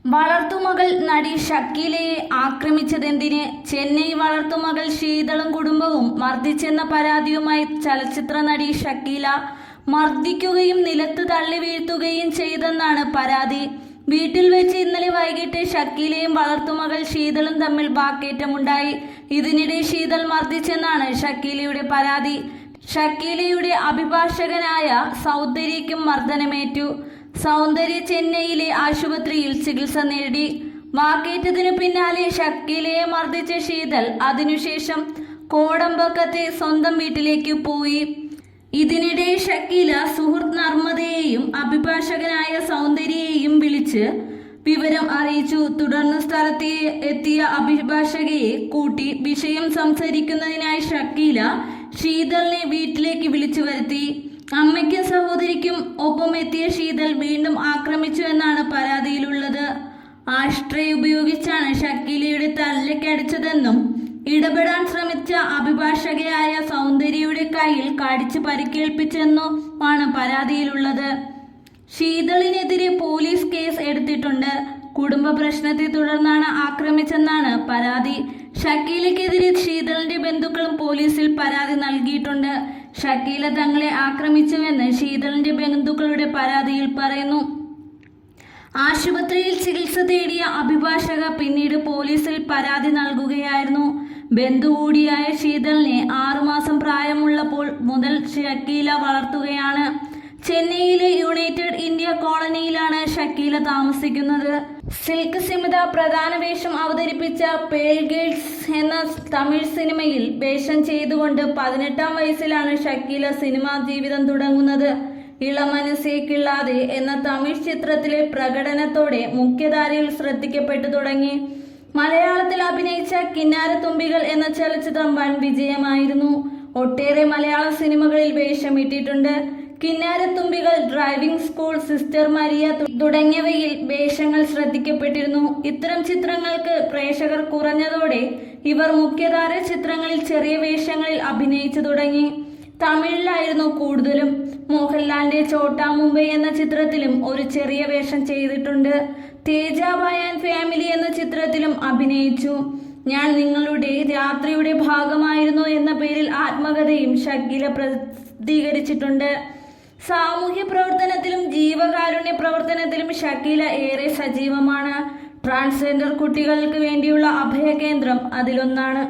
വളർത്തുമകൾ നടി ഷക്കീലയെ ആക്രമിച്ചതെന്തിന്? ചെന്നൈ വളർത്തുമകൾ ശീതളും കുടുംബവും മർദ്ദിച്ചെന്ന പരാതിയുമായി ചലച്ചിത്ര നടി ഷക്കീല മർദ്ദിക്കുകയും നിലത്ത് തള്ളി വീഴ്ത്തുകയും ചെയ്തെന്നാണ് പരാതി. വീട്ടിൽ വെച്ച് ഇന്നലെ വൈകിട്ട് ഷക്കീലയും വളർത്തുമകൾ ശീതളും തമ്മിൽ വാക്കേറ്റമുണ്ടായി. ഇതിനിടെ ശീതൾ മർദ്ദിച്ചെന്നാണ് ഷക്കീലയുടെ പരാതി. ഷക്കീലയുടെ അഭിഭാഷകനായ സൗന്ദര്യയ്ക്കും മർദ്ദനമേറ്റു. സൗന്ദര്യ ചെന്നൈയിലെ ആശുപത്രിയിൽ ചികിത്സ നേടി. വാക്കേറ്റത്തിനു പിന്നാലെ ഷക്കീലയെ മർദ്ദിച്ച ശീതൾ അതിനുശേഷം കോടമ്പക്കത്തെ സ്വന്തം വീട്ടിലേക്ക് പോയി. ഇതിനിടെ ഷക്കീല സുഹൃത്ത് നർമ്മദയെയും അഭിഭാഷകനായ സൗന്ദര്യയെയും വിളിച്ച് വിവരം അറിയിച്ചു. തുടർന്ന് സ്ഥലത്ത് എത്തിയ അഭിഭാഷകയെ കൂട്ടി വിഷയം സംസാരിക്കുന്നതിനായി ഷക്കീല ശീതളിനെ വീട്ടിലേക്ക് വിളിച്ചു വരുത്തി. അമ്മയ്ക്കും സഹോദരിക്കും ഒപ്പം എത്തിയ ശീതൾ വീണ്ടും ആക്രമിച്ചു എന്നാണ് പരാതിയിലുള്ളത്. ആഷ്ട്രേ ഉപയോഗിച്ചാണ് ഷക്കീലയുടെ തലയ്ക്കടിച്ചതെന്നും ഇടപെടാൻ ശ്രമിച്ച അഭിഭാഷകയായ സൗന്ദര്യയുടെ കയ്യിൽ കടിച്ച് പരിക്കേൽപ്പിച്ചെന്നുമാണ് പരാതിയിലുള്ളത്. ശീതളിനെതിരെ പോലീസ് കേസ് എടുത്തിട്ടുണ്ട്. കുടുംബ പ്രശ്നത്തെ തുടർന്നാണ് ആക്രമിച്ചെന്നാണ് പരാതി. ഷക്കീലയ്ക്കെതിരെ ശീതളിന്റെ ബന്ധുക്കളും പോലീസിൽ പരാതി നൽകിയിട്ടുണ്ട്. ഷക്കീല തങ്ങളെ ആക്രമിച്ചുവെന്ന് ശീതളിന്റെ ബന്ധുക്കളുടെ പരാതിയിൽ പറയുന്നു. ആശുപത്രിയിൽ ചികിത്സ തേടിയ അഭിഭാഷക പിന്നീട് പോലീസിൽ പരാതി നൽകുകയായിരുന്നു. ബന്ധു കൂടിയായ ശീതളിനെ 6 മാസം പ്രായമുള്ളപ്പോൾ മുതൽ ഷക്കീല വളർത്തുകയാണ്. ചെന്നൈയിലെ യുണൈറ്റഡ് ഇന്ത്യ കോളനിയിലാണ് ഷക്കീല താമസിക്കുന്നത്. സിൽക്ക് സ്മിത പ്രധാന വേഷം അവതരിപ്പിച്ച പേൾ ഗേൾസ് എന്ന തമിഴ് സിനിമയിൽ വേഷം ചെയ്തുകൊണ്ട് 18-ാം വയസ്സിലാണ് ഷക്കീല സിനിമാ ജീവിതം തുടങ്ങുന്നത്. ഇളമനസേ കിള്ളാതെ എന്ന തമിഴ് ചിത്രത്തിലെ പ്രകടനത്തോടെ മുഖ്യധാരയിൽ ശ്രദ്ധിക്കപ്പെട്ടു തുടങ്ങി. മലയാളത്തിൽ അഭിനയിച്ച കിന്നാരത്തുമ്പികൾ എന്ന ചലച്ചിത്രം വൻ വിജയമായിരുന്നു. ഒട്ടേറെ മലയാള സിനിമകളിൽ വേഷമിട്ടിട്ടുണ്ട്. കിന്നാരത്തുമ്പികൾ, ഡ്രൈവിംഗ് സ്കൂൾ, സിസ്റ്റർ മരിയ തുടങ്ങിയവയിൽ വേഷങ്ങൾ ശ്രദ്ധിക്കപ്പെട്ടിരുന്നു. ഇത്തരം ചിത്രങ്ങൾക്ക് പ്രേക്ഷകർ കുറഞ്ഞതോടെ ഇവർ മുഖ്യധാര ചിത്രങ്ങളിൽ ചെറിയ വേഷങ്ങളിൽ അഭിനയിച്ചു തുടങ്ങി. തമിഴിലായിരുന്നു കൂടുതലും. മോഹൻലാലിന്റെ ചോട്ടാ മുംബൈ എന്ന ചിത്രത്തിലും ഒരു ചെറിയ വേഷം ചെയ്തിട്ടുണ്ട്. തേജാബായ് ആൻഡ് ഫാമിലി എന്ന ചിത്രത്തിലും അഭിനയിച്ചു. ഞാൻ നിങ്ങളുടെ രാത്രിയുടെ ഭാഗമായിരുന്നു എന്ന പേരിൽ ആത്മകഥയും ഷക്കീല പ്രസിദ്ധീകരിച്ചിട്ടുണ്ട്. സാമൂഹ്യ പ്രവർത്തനത്തിലും ജീവകാരുണ്യ പ്രവർത്തനത്തിലും ഷക്കീല ഏറെ സജീവമാണ്. ട്രാൻസ്ജെൻഡർ കുട്ടികൾക്ക് വേണ്ടിയുള്ള അഭയ കേന്ദ്രം അതിലൊന്നാണ്.